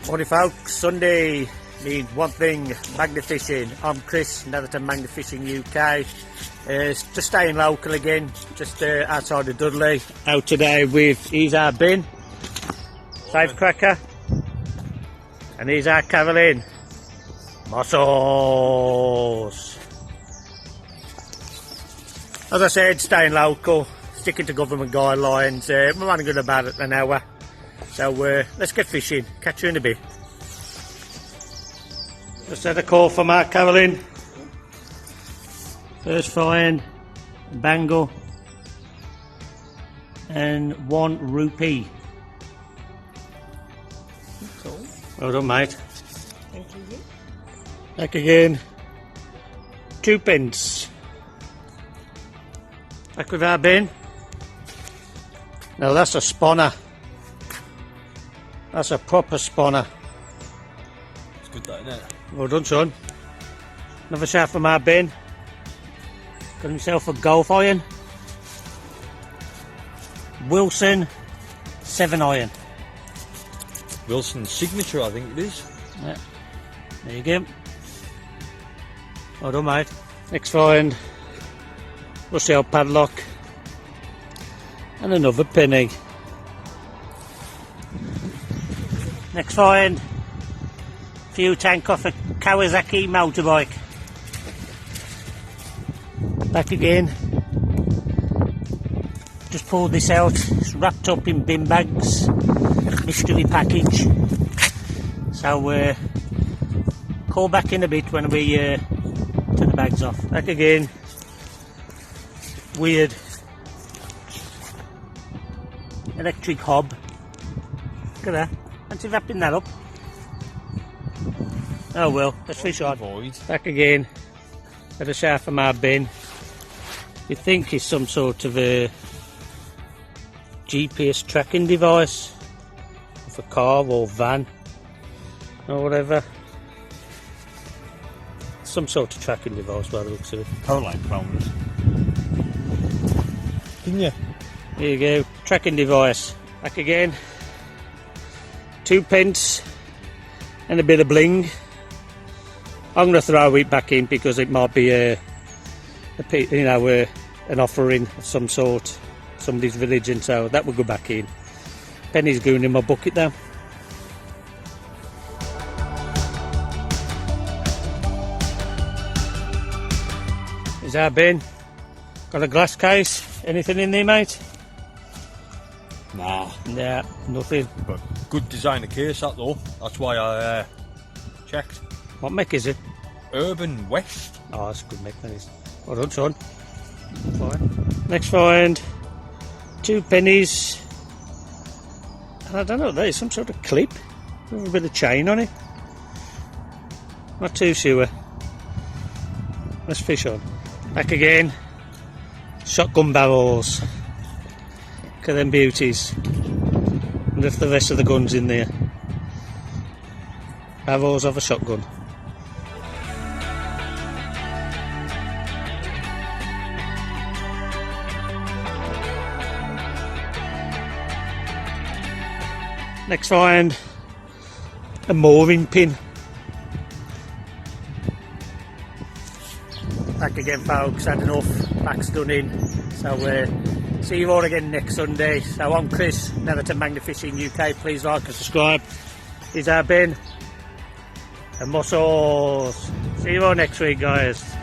Morning folks, Sunday means one thing, magnet fishing. I'm Chris, Netherton Magnet Fishing UK. Just staying local again, just outside of Dudley. Out today with, here's our bin, Safe Cracker, and here's our Caroline, Muscles. As I said, staying local, sticking to government guidelines. We're only going about an hour. So let's get fishing, catch you in a bit. Just had a call from our Caroline. First find, bangle and 1 rupee. Cool. Well done, mate. Thank you. Back again, 2 pence. Back with our bin. Now that's a spanner. That's a proper spanner. It's good that, isn't it? Well done, son. Another shot from our bin. Got himself a golf iron. Wilson 7 iron. Wilson's signature, I think it is. Yeah. There you go. Well done, mate. Next find, rusty old padlock. And another penny. Next find, fuel tank off a Kawasaki motorbike. Back again. Just pulled this out. It's wrapped up in bin bags. Mystery package. So call back in a bit when we take the bags off. Back again. Weird electric hob. Look at that. Fancy wrapping that up. Oh well, let's fish on. Void. Back again. At a shaft from our bin. You think it's some sort of a GPS tracking device of a car or van or whatever. Some sort of tracking device by the looks of it. Caroline Clowners. Didn't you? There you go, tracking device. Back again. 2 pence and a bit of bling. I'm going to throw it back in because it might be an offering of some sort, somebody's religion, so that will go back in. Penny's going in my bucket now. Is our bin? Got a glass case? Anything in there, mate? Nah. Nah, nothing. But good designer case, that though. That's why I checked. What make is it? Urban West. Oh, that's a good make, that is. Well done, son. Fine. Next find, 2 pennies. And I don't know, there is some sort of clip with a bit of chain on it. Not too sure. Let's fish on. Back again. Shotgun barrels. Look at them beauties. And if the rest of the gun's in there. Barrels of a shotgun. Next find, a mooring pin. Back again folks, had enough, back's done in. So see you all again next Sunday. So I'm Chris, Netherton Magnet Fishing UK. Please like and subscribe. Here's our bin and Muscles. See you all next week, guys.